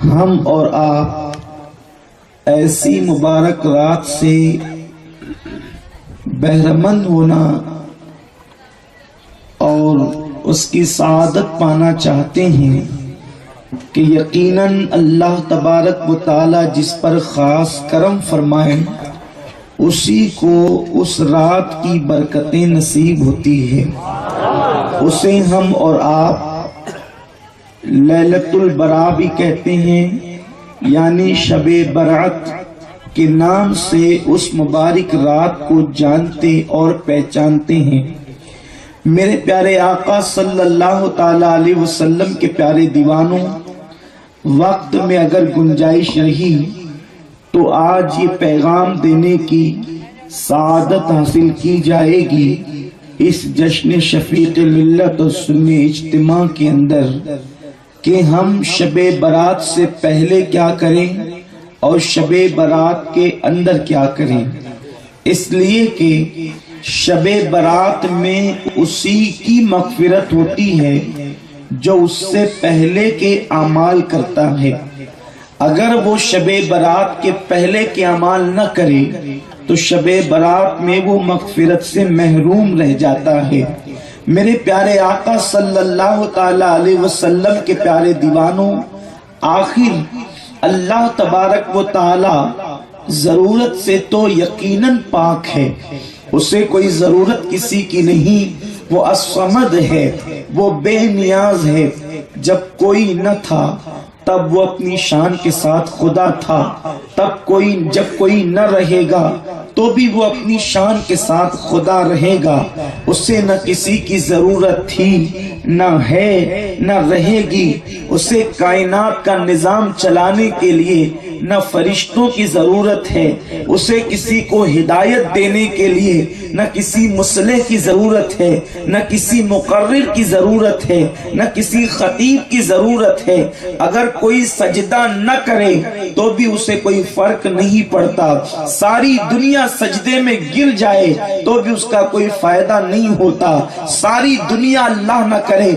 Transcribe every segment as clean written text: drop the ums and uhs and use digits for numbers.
ہم اور آپ ایسی مبارک رات سے بہرمند ہونا اور اس کی سعادت پانا چاہتے ہیں کہ یقیناً اللہ تبارک و تعالی جس پر خاص کرم فرمائے اسی کو اس رات کی برکتیں نصیب ہوتی ہے. اسے ہم اور آپ لیلۃ البراء بھی کہتے ہیں، یعنی شب برات کے نام سے اس مبارک رات کو جانتے اور پہچانتے ہیں. میرے پیارے آقا صلی اللہ تعالی علیہ وسلم کے پیارے دیوانوں، وقت میں اگر گنجائش رہی تو آج یہ پیغام دینے کی سعادت حاصل کی جائے گی اس جشن شفیق ملت اور سنی اجتماع کے اندر کہ ہم شب برات سے پہلے کیا کریں اور شب برات کے اندر کیا کریں. اس لیے کہ شب برات میں اسی کی مغفرت ہوتی ہے جو اس سے پہلے کے اعمال کرتا ہے. اگر وہ شب برات کے پہلے کے اعمال نہ کرے تو شب برات میں وہ مغفرت سے محروم رہ جاتا ہے. میرے پیارے آقا صلی اللہ تعالی علیہ وسلم کے پیارے دیوانوں، آخر اللہ تبارک و تعالی ضرورت سے تو یقیناً پاک ہے، اسے کوئی ضرورت کسی کی نہیں. وہ الصمد ہے، وہ بے نیاز ہے. جب کوئی نہ تھا تب وہ اپنی شان کے ساتھ خدا تھا. جب کوئی نہ رہے گا تو بھی وہ اپنی شان کے ساتھ خدا رہے گا. اسے نہ کسی کی ضرورت تھی، نہ ہے، نہ رہے گی. اسے کائنات کا نظام چلانے کے لیے نہ فرشتوں کی ضرورت ہے، اسے کسی کو ہدایت دینے کے لیے نہ کسی مصلح کی ضرورت ہے، نہ کسی مقرر کی ضرورت ہے، نہ کسی خطیب کی ضرورت ہے. اگر کوئی سجدہ نہ کرے تو بھی اسے کوئی فرق نہیں پڑتا. ساری دنیا سجدے میں گر جائے تو بھی اس کا کوئی فائدہ نہیں ہوتا. ساری دنیا اللہ نہ کرے،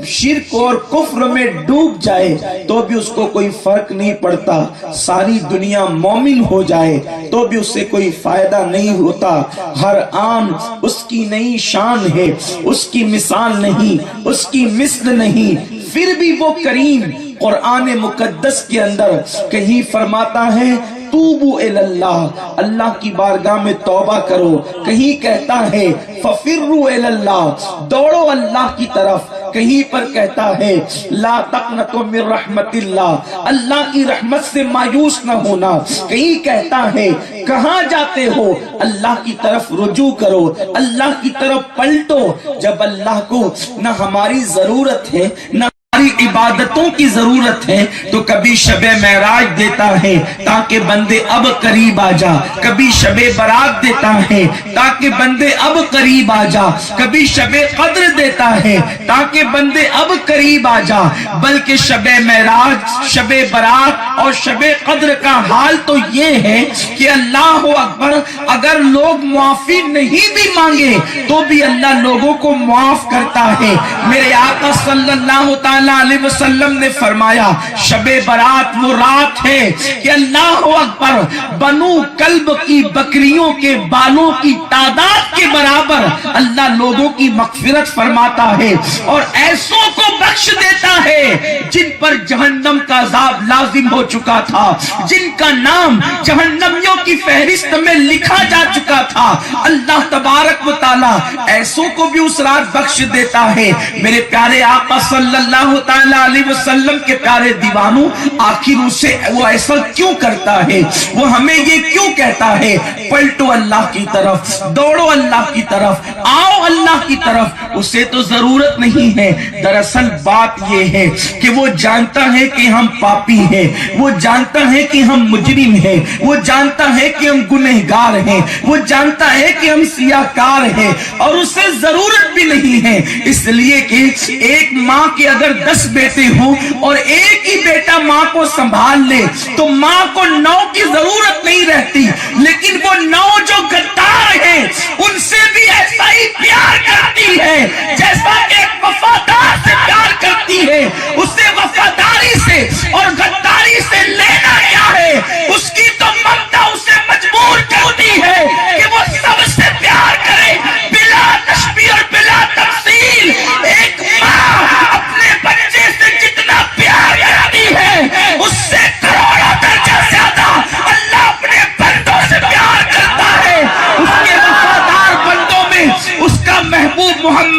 شرک اور کفر میں ڈوب جائے تو بھی اس کو کوئی فرق نہیں پڑتا. ساری دنیا مومن ہو جائے تو بھی اسے کوئی فائدہ نہیں ہوتا. ہر آن اس کی نئی شان ہے، اس کی مثال نہیں، اس کی مثل نہیں. پھر بھی وہ کریم قرآن مقدس کے اندر کہیں فرماتا ہے توبو اللہ، اللہ کی بارگاہ میں توبہ کرو. کہیں کہتا ہے ففروا اللہ، دوڑو اللہ کی طرف. کہیں پر کہتا ہے لا تقنطوا من رحمت اللہ، اللہ کی رحمت سے مایوس نہ ہونا. کہیں کہتا ہے کہاں جاتے ہو، اللہ کی طرف رجوع کرو، اللہ کی طرف پلٹو. جب اللہ کو نہ ہماری ضرورت ہے نہ ہماری عبادتوں کی ضرورت ہے تو کبھی شب معراج دیتا ہے تاکہ بندے اب قریب آ جا، کبھی شب برات دیتا ہے تاکہ بندے اب قریب آ جا، کبھی شب قدر دیتا ہے تاکہ بندے اب قریب آ جا. بلکہ شب معراج، شب برات اور شب قدر کا حال تو یہ ہے کہ اللہ اکبر، اگر لوگ معافی نہیں بھی مانگے تو بھی اللہ لوگوں کو معاف کرتا ہے. میرے آقا صلی اللہ تعالی علیہ وسلم نے فرمایا شب برات وہ رات ہے کہ اللہ اکبر بنو کلب کی بکریوں کے بالوں کی تعداد کے برابر اللہ لوگوں کی مغفرت فرماتا ہے اور ایسوں کو بخش دیتا ہے جن پر جہنم کا عذاب لازم ہو چکا تھا، جن کا نام جہنمیوں کی فہرست میں لکھا جا چکا تھا. اللہ تبارک و تعالی ایسوں کو بھی اس رات بخش دیتا ہے. میرے پیارے آقا صلی اللہ تعالی علیہ وسلم کے پیارے دیوانوں، آخر اسے وہ ایسا کیوں کرتا ہے؟ وہ ہمیں یہ کیوں کہتا ہے پلٹو اللہ کی طرف، دوڑو اللہ کی طرف، آؤ اللہ کی طرف؟ اسے تو ضرورت نہیں ہے. دراصل بات یہ ہے کہ وہ جانتا ہے کہ ہم پاپی ہیں، وہ جانتا ہے کہ ہم مجرم ہیں، وہ جانتا ہے کہ ہم گنہگار ہیں، وہ جانتا ہے کہ ہم سیاہکار ہیں اور اسے ضرورت بھی نہیں ہے. اس لیے کہ ایک ماں کے اگر 10 بیٹے ہوں اور ایک ہی بیٹا ماں کو سنبھال لے تو ماں کو 9 کی ضرورت نہیں رہتی. لیکن وہ 9 جو غدار ہیں ان سے بھی ایسا ہی پیار کرتی ہے جیسا ایک وفادار سے پیار کرتی ہے. اسے وفاداری سے اور غداری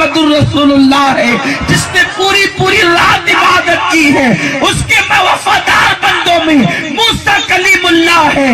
محمد الرسول اللہ ہے، جس نے پوری پوری رات عبادت کی ہے، اس کے وفادار بندوں میں موسیٰ کلیم اللہ ہے،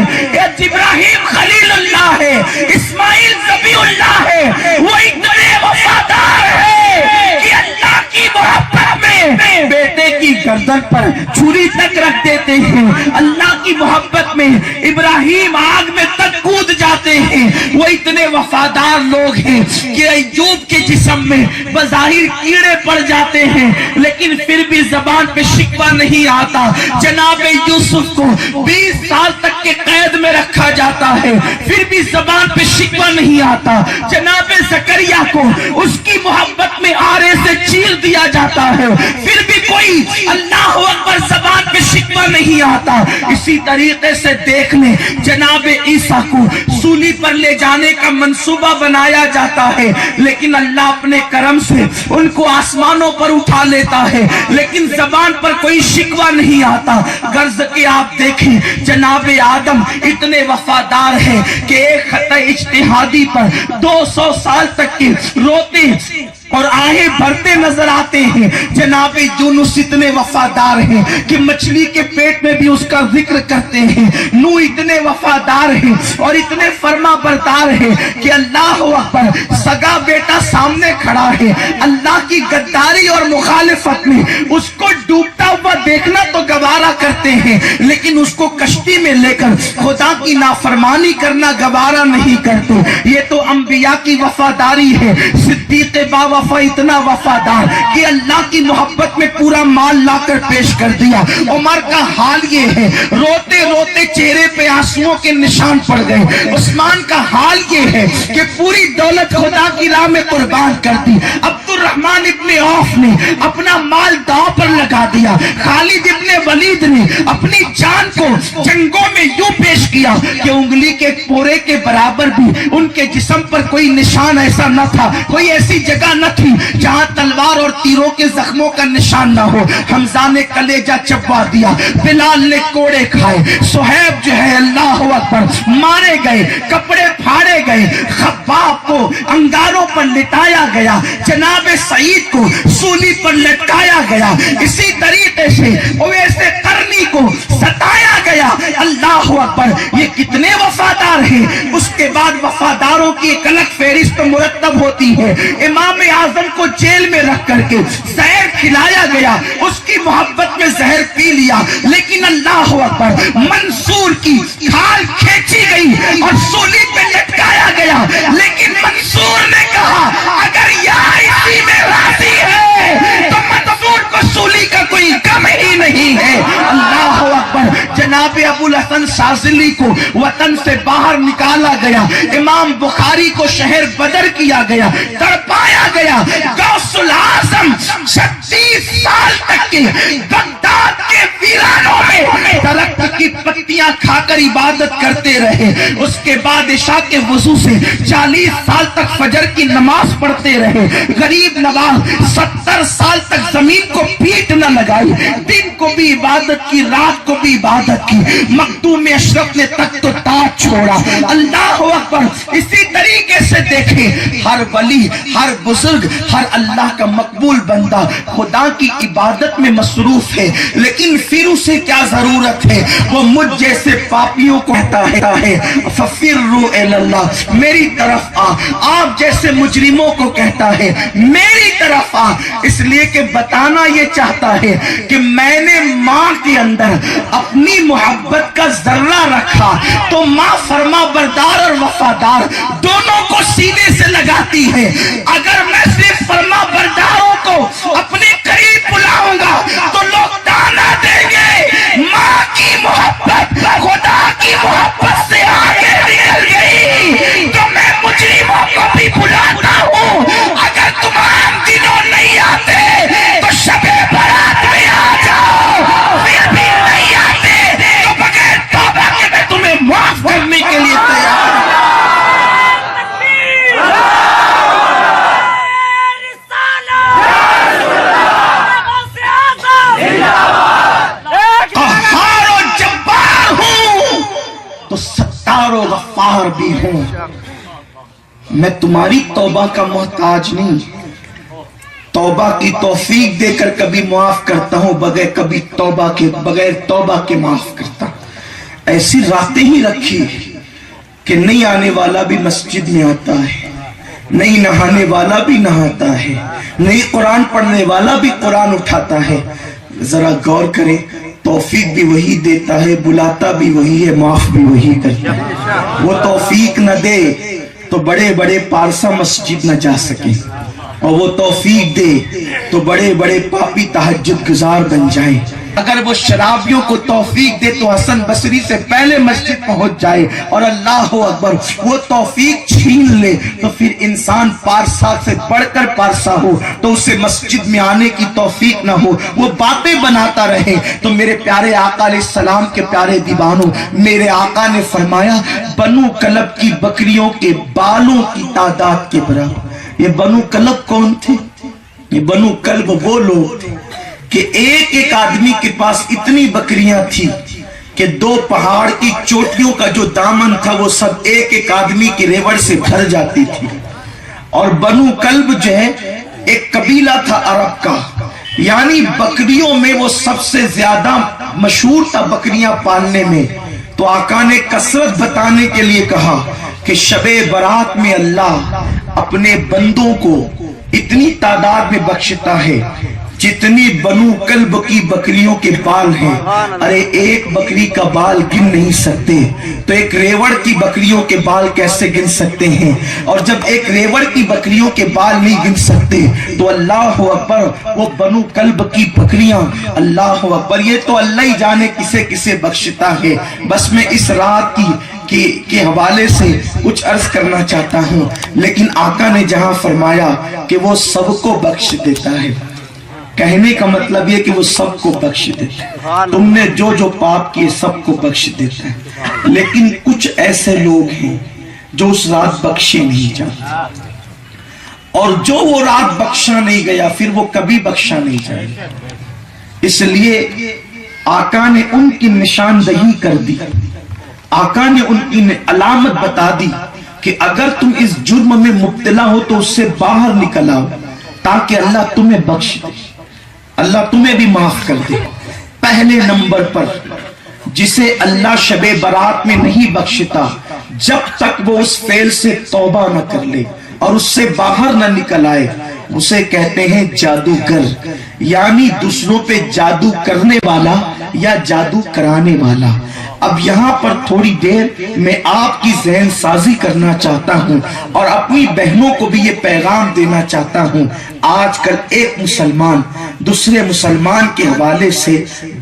ابراہیم خلیل اللہ ہے، اسماعیل ذبیح اللہ ہے، وہ اتنے وفادار ہے کہ اللہ کی محبت میں بیٹے کی گردن پر چھری تک رکھ دیتے ہیں، اللہ کی محبت میں ابراہیم آگ میں تک کود جاتے ہیں۔ وہ اتنے وفادار لوگ ہیں کہ ایوب کے جسم میں بظاہر کیڑے پڑ جاتے ہیں، لیکن پھر بھی زبان پہ شکوہ نہیں آتا۔ جناب یوسف کو 20 سال تک کے قید میں رکھا جاتا ہے، پھر بھی زبان پہ شکوہ نہیں آتا۔ جناب زکریا کو اس کی محبت میں آرے سے چیر دیا جاتا ہے، پھر بھی کوئی اللہ اکبر زبان پہ شکوہ نہیں آتا۔ اسی طریقے سے دیکھ لیں، جناب عیسیٰ کو سولی پر لے جانے کا منصوبہ بنایا جاتا ہے، لیکن اللہ اپنے کرم سے ان کو آسمانوں پر اٹھا لیتا ہے، لیکن زبان پر کوئی شکوہ نہیں آتا۔ غرض کہ آپ دیکھیں جناب آدم اتنے وفادار ہیں کہ ایک خطۂ اجتہادی پر 200 سال تک کے روتے اور آہیں بھرتے نظر آتے ہیں۔ جناب یونس اتنے وفادار ہیں کہ مچھلی کے پیٹ میں بھی اس کا ذکر کرتے ہیں۔ نوح اتنے وفادار ہیں اور اتنے فرما بردار ہیں کہ اللہ اکبر سگا بیٹا سامنے کھڑا ہے، اللہ کی غداری اور مخالفت میں اس کو ڈوبتا ہوا دیکھنا تو گوارا کرتے ہیں، لیکن اس کو کشتی میں لے کر خدا کی نافرمانی کرنا گوارا نہیں کرتے۔ یہ تو انبیاء کی وفاداری ہے۔ صدیق باوفا اتنا وفادار کہ اللہ کی محبت میں پورا مال لا کر پیش کر دیا۔ عمر کا حال یہ ہے، روتے روتے چہرے پہ آنسوؤں کے نشان پڑ گئے۔ عثمان کا حال یہ ہے کہ پوری دولت خدا کی راہ میں قربان کر دی۔ عبد الرحمن ابن عوف نے اپنا مال داؤ پر لگا دیا۔ خالد ابن ولید نے اپنی جان کو جنگوں میں یوں پیش کیا کہ انگلی کے پورے کے برابر بھی ان کے جسم پر کوئی نشان ایسا نہ تھا، کوئی ایسی جگہ نہ تھی جہاں تلوار اور تیروں کے زخموں کا نشان نہ ہو۔ حمزہ نے کلیجہ چبا دیا، بلال نے کوڑے کھائے، صہیب جو ہے اللہ اکبر مارے گئے، کپڑے پھاڑے گئے، خباب کو انگاروں پر لٹایا گیا، جناب سعید کو سولی پر لٹکایا گیا، اسی طریقے سے اویس قرنی کو ستایا گیا۔ اللہ اکبر، یہ کتنے وفادار ہیں۔ اس کے بعد وفاداروں کی ایک الگ فہرست مرتب ہوتی ہے۔ امام اعظم کو جیل میں رکھ کر کے زہر کھلایا گیا، اس کی محبت میں زہر پی لیا، لیکن اللہ اکبر منصور کی کھال کھینچی گئی اور سولی پہ لٹکایا گیا، لیکن منصور نے کہا اگر یہ اسی میں راضی ہے تو منصور کو سولی کا کوئی کم ہی نہیں ہے۔ اللہ اکبر، جناب ابو الحسن شاذلی کو وطن سے باہر نکالا گیا، امام بخاری کو شہر بدر کیا گیا، تڑپایا گیا۔ غوث الاعظم 36 سال تک کے بغداد کے ویرانوں میں درخت کی پتیاں کھا کر عبادت کرتے رہے۔ اس کے بعد عشاء کے وضو سے 40 سال تک فجر کی نماز پڑھتے رہے۔ غریب نواز 70 سال تک زمین کو پیٹ نہ لگائی، دن کو بھی عبادت کی، رات کو بھی عبادت کی۔ مخدوم اشرف نے تخت و تاج چھوڑا۔ اللہ اکبر، اسی طریقے سے دیکھیں ہر ولی، ہر بزرگ، ہر اللہ کا مقبول بندہ خدا کی عبادت میں مصروف ہے، لیکن پھر اسے کیا ضرورت ہے؟ وہ مجھ جیسے پاپیوں کو کہتا ہے ففروا الی اللہ، میری طرف آ۔ آپ جیسے مجرموں کو کہتا ہے میری طرف آ، اس لیے کہ بتانا یہ چاہتا ہے کہ میں نے ماں کے اندر اپنی محبت کا ذرہ رکھا تو ماں فرما بردار اور وفادار دونوں کو سینے سے لگاتی ہے۔ اگر میں صرف فرما برداروں کو اپنے قریب بلاؤں گا تو لوگ تانا دیں گے ماں کی محبت خدا کی محبت سے آگے نکل گئی، تو میں مجرموں کو بھی بلاتا ہوں۔ اگر تم عام دنوں نہیں آتے تو شب برات میں آ جاؤ، پھر بھی نہیں آتے تو بغیر توبہ کے میں تمہیں معاف کرنے کے لیے تیار ہوں۔ ستار و غفار بھی ہوں، میں تمہاری توبہ کا محتاج نہیں، توبہ کی توفیق دے کر کبھی معاف کرتا ہوں، بغیر توبہ کے معاف کرتا ہوں۔ ایسی راتیں ہی رکھی کہ نہیں آنے والا بھی مسجد میں آتا ہے، نہیں نہانے والا بھی نہاتا ہے، نہیں قرآن پڑھنے والا بھی قرآن اٹھاتا ہے۔ ذرا غور کریں، توفیق بھی وہی دیتا ہے، بلاتا بھی وہی ہے، معاف بھی وہی کرتا ہے۔ وہ توفیق نہ دے تو بڑے بڑے پارسا مسجد نہ جا سکیں، اور وہ توفیق دے تو بڑے بڑے پاپی تہجد گزار بن جائیں۔ اگر وہ شرابیوں کو توفیق دے تو حسن بصری سے پہلے مسجد پہنچ جائے، اور اللہ اکبر وہ توفیق چھین لے تو پھر انسان پارسا سے بڑھ کر پارسا ہو تو اسے مسجد میں آنے کی توفیق نہ ہو، وہ باتیں بناتا رہے۔ تو میرے پیارے آقا علیہ السلام کے پیارے دیوانوں، میرے آقا نے فرمایا بنو کلب کی بکریوں کے بالوں کی تعداد کے برابر۔ یہ بنو کلب کون تھے؟ یہ بنو کلب وہ لوگ تھے کہ ایک ایک آدمی کے پاس اتنی بکریاں تھی کہ 2 پہاڑ کی چوٹیوں کا جو دامن تھا وہ سب ایک ایک آدمی کی ریوڑ سے بھر جاتی تھی۔ اور بنو کلب جو ہے ایک قبیلہ تھا عرب کا، یعنی بکریوں میں وہ سب سے زیادہ مشہور تھا بکریاں پالنے میں۔ تو آقا نے کثرت بتانے کے لیے کہا کہ شب برات میں اللہ اپنے بندوں کو اتنی تعداد میں بخشتا ہے جتنی بنو کلب کی بکریوں کے بال ہیں۔ ارے ایک بکری کا بال گن نہیں سکتے تو ایک ریوڑ کی بکریوں کے بال کیسے گن سکتے ہیں؟ اور جب ایک ریوڑ کی بکریوں کے بال نہیں گن سکتے تو اللہ اکبر وہ بنو کلب کی بکریاں، اللہ اکبر یہ تو اللہ ہی جانے کسے کسے بخشتا ہے۔ بس میں اس رات کے حوالے سے کچھ عرض کرنا چاہتا ہوں، لیکن آقا نے جہاں فرمایا کہ وہ سب کو بخش دیتا ہے، کہنے کا مطلب یہ کہ وہ سب کو بخش دیتا ہے۔ تم نے جو جو پاپ کیے سب کو بخش دیتا ہے، لیکن کچھ ایسے لوگ ہیں جو اس رات بخشے نہیں جاتے، اور جو وہ رات بخشا نہیں گیا پھر وہ کبھی بخشا نہیں جائے گا۔ اس لیے آقا نے ان کی نشاندہی کر دی، آقا نے ان کی علامت بتا دی کہ اگر تم اس جرم میں مبتلا ہو تو اس سے باہر نکل آؤ تاکہ اللہ تمہیں بخش دے، اللہ تمہیں بھی معاف کر دے۔ پہلے نمبر پر جسے اللہ شب برات میں نہیں بخشتا جب تک وہ اس فعل سے توبہ نہ کر لے اور اس سے باہر نہ نکل آئے، اسے کہتے ہیں جادوگر، یعنی دوسروں پہ جادو کرنے والا یا جادو کرانے والا۔ اب یہاں پر تھوڑی دیر میں آپ کی ذہن سازی کرنا چاہتا ہوں اور اپنی بہنوں کو بھی یہ پیغام دینا چاہتا ہوں۔ آج کل ایک مسلمان دوسرے مسلمان کے حوالے سے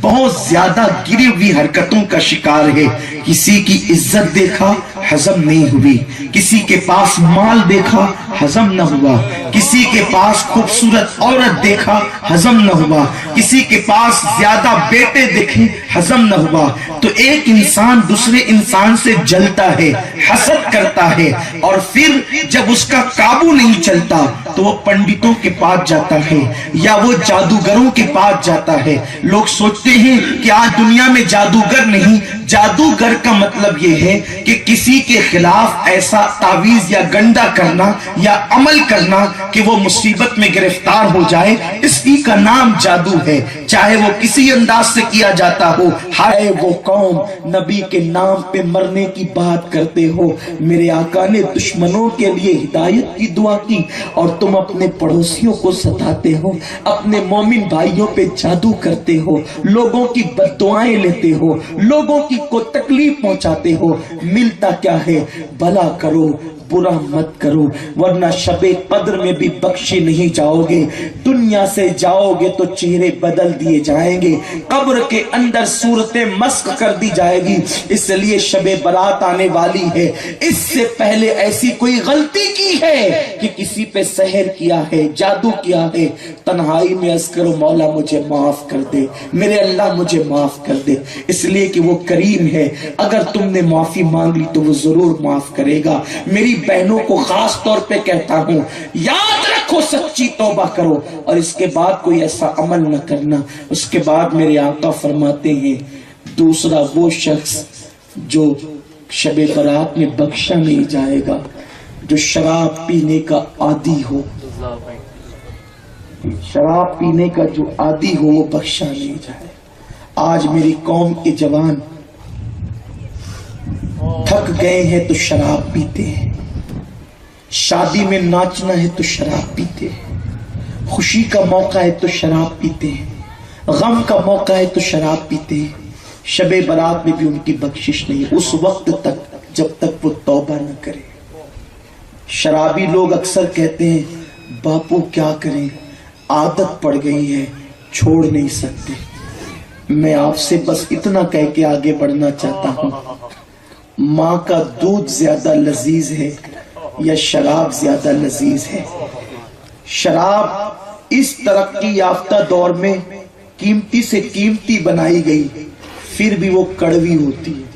بہت زیادہ گری ہوئی حرکتوں کا شکار ہے۔ کسی کی عزت دیکھا ہضم نہیں ہوئی، کسی کے پاس مال دیکھا ہضم نہ ہوا، کسی کے پاس خوبصورت عورت دیکھا ہضم نہ ہوا، کسی کے پاس زیادہ بیٹے دیکھے ہضم نہ ہوا۔ تو ایک انسان دوسرے انسان سے جلتا ہے، حسد کرتا ہے، اور پھر جب اس کا قابو نہیں چلتا تو وہ پنڈتوں کے پاس جاتا ہے یا وہ جادوگروں کے پاس جاتا ہے۔ لوگ سوچتے ہیں کہ آج دنیا میں جادوگر نہیں، جادوگر کا مطلب یہ ہے کہ کسی کے خلاف ایسا تعویذ یا گنڈا کرنا یا عمل کرنا کہ وہ مصیبت میں گرفتار ہو جائے، اس کی کا نام جادو ہے، چاہے وہ کسی انداز سے کیا جاتا ہو۔ ہائے وہ قوم نبی کے نام پہ مرنے کی بات کرتے ہو، میرے آقا نے دشمنوں کے لیے ہدایت کی دعا کی اور تم اپنے پڑوسیوں کو ستاتے ہو، اپنے مومن بھائیوں پہ جادو کرتے ہو، لوگوں کی بد دعائیں لیتے ہو، لوگوں کی کو تکلیف پہنچاتے ہو۔ ملتا کیا ہے؟ بھلا کرو برا مت کرو، ورنہ شب قدر میں بھی بخشے نہیں جاؤ گے۔ دنیا سے جاؤ گے تو چہرے بدل دیے جائیں گے، قبر کے اندر صورتیں مسخ کر دی جائے گی۔ اس لیے شب برات آنے والی ہے، اس سے پہلے ایسی کوئی غلطی کی ہے کہ کسی پہ سحر کیا ہے، جادو کیا ہے، تنہائی میں عرض کرو مولا مجھے معاف کر دے، میرے اللہ مجھے معاف کر دے، اس لیے کہ وہ کریم ہے۔ اگر تم نے معافی مانگ لی تو وہ ضرور معاف کرے گا۔ میری بہنوں کو خاص طور پہ کہتا ہوں، یاد رکھو سچی توبہ کرو اور اس کے بعد کوئی ایسا عمل نہ کرنا۔ اس کے بعد میرے آقا فرماتے ہیں دوسرا وہ شخص جو شب برات میں بخشا نہیں جائے گا جو شراب پینے کا عادی ہو۔ شراب پینے کا جو عادی ہو وہ بخشا نہیں جائے. آج میری قوم کے جوان تھک گئے ہیں تو شراب پیتے ہیں. شادی میں ناچنا ہے تو شراب پیتے ہیں. خوشی کا موقع ہے تو شراب پیتے ہیں. غم کا موقع ہے تو شراب پیتے ہیں. شب برات میں بھی ان کی بخشش نہیں اس وقت تک جب تک وہ توبہ نہ کرے. شرابی لوگ اکثر کہتے ہیں باپو کیا کریں, عادت پڑ گئی ہے, چھوڑ نہیں سکتے. میں آپ سے بس اتنا کہہ کے آگے بڑھنا چاہتا ہوں, ماں کا دودھ زیادہ لذیذ ہے یا شراب زیادہ لذیذ ہے؟ شراب اس ترقی یافتہ دور میں قیمتی سے قیمتی بنائی گئی, پھر بھی وہ کڑوی ہوتی ہے.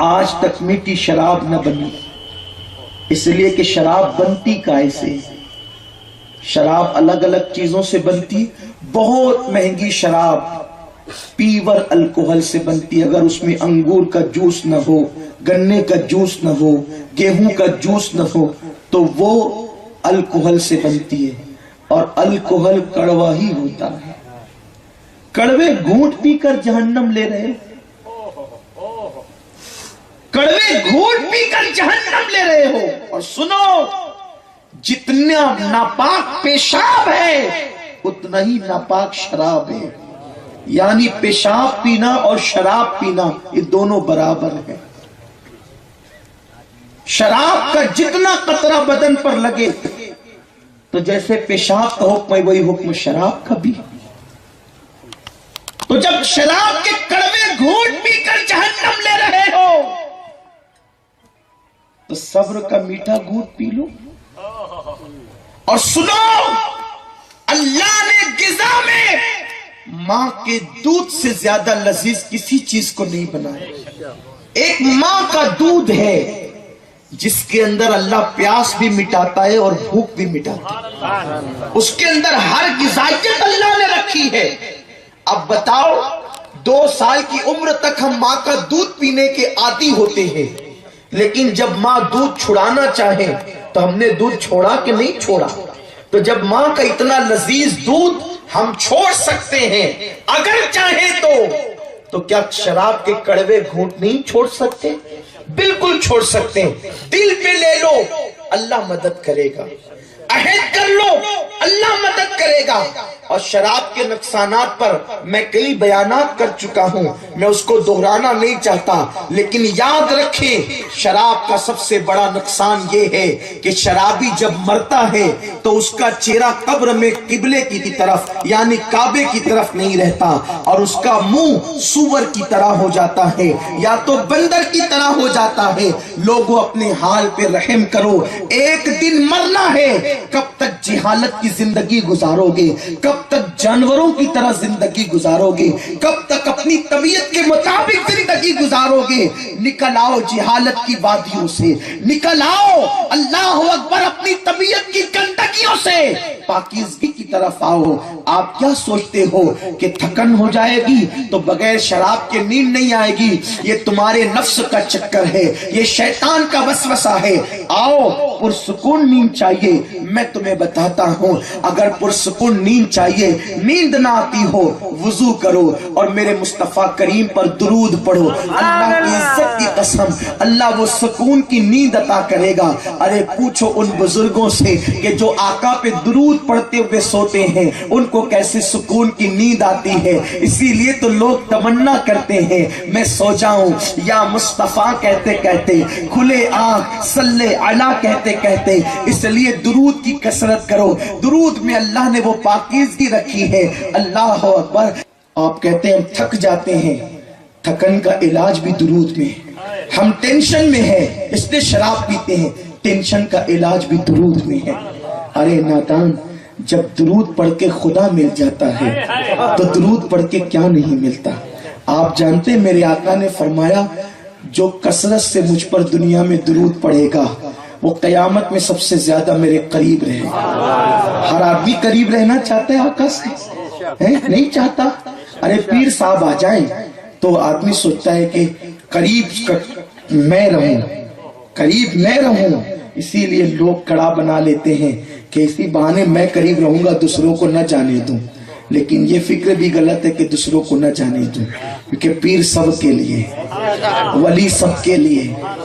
آج تک میٹھی شراب نہ بنی, اس لیے کہ شراب بنتی کائے سے. شراب الگ الگ چیزوں سے بنتی. بہت مہنگی شراب پیور الکوہل سے بنتی. اگر اس میں انگور کا جوس نہ ہو, گنے کا جوس نہ ہو, گیہوں کا جوس نہ ہو, تو وہ الکوہل سے بنتی ہے. اور الکوہل کڑوا ہی ہوتا ہے. کڑوے گھونٹ پی کر جہنم لے رہے, کڑوے گھونٹ پی کر جہنم لے رہے ہو. اور سنو, جتنا ناپاک پیشاب ہے اتنا ہی ناپاک شراب ہے. یعنی پیشاب پینا اور شراب پینا یہ دونوں برابر ہے. شراب کا جتنا قطرہ بدن پر لگے تو جیسے پیشاب کا حکم ہے وہی حکم شراب کا بھی. تو جب شراب کے کڑوے گھونٹ پی کر جہنم لے رہے ہو تو صبر کا میٹھا گھونٹ پی لو. اور سنو, اللہ نے غذا میں ماں کے دودھ سے زیادہ لذیذ کسی چیز کو نہیں بنایا. ایک ماں کا دودھ ہے جس کے اندر اللہ پیاس بھی مٹاتا ہے اور بھوک بھی مٹاتا ہے. اس کے اندر ہر غذائیت اللہ نے رکھی ہے. اب بتاؤ, 2 سال کی عمر تک ہم ماں کا دودھ پینے کے عادی ہوتے ہیں, لیکن جب ماں دودھ چھڑانا چاہے تو ہم نے دودھ چھوڑا کہ نہیں چھوڑا؟ تو جب ماں کا اتنا لذیذ دودھ ہم چھوڑ سکتے ہیں اگر چاہیں تو کیا شراب کے کڑوے گھونٹ نہیں چھوڑ سکتے؟ بالکل چھوڑ سکتے ہیں. دل پہ لے لو, اللہ مدد کرے گا. عہد کر لو, اللہ مدد کرے گا. اور شراب کے نقصانات پر میں کئی بیانات کر چکا ہوں, میں اس کو دہرانا نہیں چاہتا, لیکن یاد رکھیں شراب کا سب سے بڑا نقصان یہ ہے کہ شرابی جب مرتا ہے تو اس کا چہرہ قبر میں قبلے کی طرف یعنی کعبے کی طرف نہیں رہتا, اور اس کا منہ سور کی طرح ہو جاتا ہے یا تو بندر کی طرح ہو جاتا ہے. لوگوں اپنے حال پہ رحم کرو, ایک دن مرنا ہے. کب تک جہالت کی زندگی گزارو گے؟ کب تک جانوروں کی طرح زندگی گزارو گے؟ کب تک اپنی طبیعت کے مطابق زندگی گزارو گے؟ نکل آؤ جہالت کی وادیوں سے, نکل آؤ اللہ اکبر اپنی طبیعت کی گندگیوں سے پاکیزگی کی طرف آؤ. آپ کیا سوچتے ہو کہ تھکن ہو جائے گی تو بغیر شراب کے نیند نہیں آئے گی؟ یہ تمہارے نفس کا چکر ہے, یہ شیطان کا وسوسہ ہے. آؤ, پرسکون نیند چاہیے. میں تمہیں بتاتا ہوں, اگر پرسکون نیند چاہیے, نیند نہ آتی ہو, وضو کرو اور میرے مصطفیٰ کریم پر درود پڑھو. اللہ کی عزت کی قسم اللہ وہ سکون کی نیند عطا کرے گا. ارے پوچھو ان بزرگوں سے کہ جو آقا پہ درود پڑھتے ہوئے سوتے ہیں ان کو کیسے سکون کی نیند آتی ہے. اسی لیے تو لوگ تمنا کرتے ہیں میں سو جاؤں یا مصطفیٰ کہتے کہتے, کھلے آنکھ صلی علی کہتے کہتے. اس لیے درود کی کثرت کرو. درود میں اللہ نے وہ پاکیزگی رکھی ہے. اللہ اکبر. آپ کہتے ہیں ہم تھک جاتے ہیں, تھکن کا علاج بھی درود میں. ہم ٹینشن میں ہیں اس لیے شراب پیتے ہیں, ٹینشن کا علاج بھی درود میں ہے. ارے نادان, جب درود پڑھ کے خدا مل جاتا ہے تو درود پڑھ کے کیا نہیں ملتا؟ آپ جانتے ہیں میرے آقا نے فرمایا جو کثرت سے مجھ پر دنیا میں درود پڑھے گا وہ قیامت میں سب سے زیادہ میرے قریب رہے گا. ہر آدمی قریب رہنا چاہتا ہے آقا سے؟ نہیں چاہتا. ارے پیر صاحب آ جائیں تو آدمی سوچتا ہے کہ قریب میں رہوں, قریب میں رہوں. اسی لیے لوگ کڑا بنا لیتے ہیں کہ اسی بہانے میں قریب رہوں گا دوسروں کو نہ جانے دوں، لیکن یہ فکر بھی غلط ہے کہ دوسروں کو نہ جانے دوں، کیونکہ پیر سب کے لیے، ولی سب کے لیے،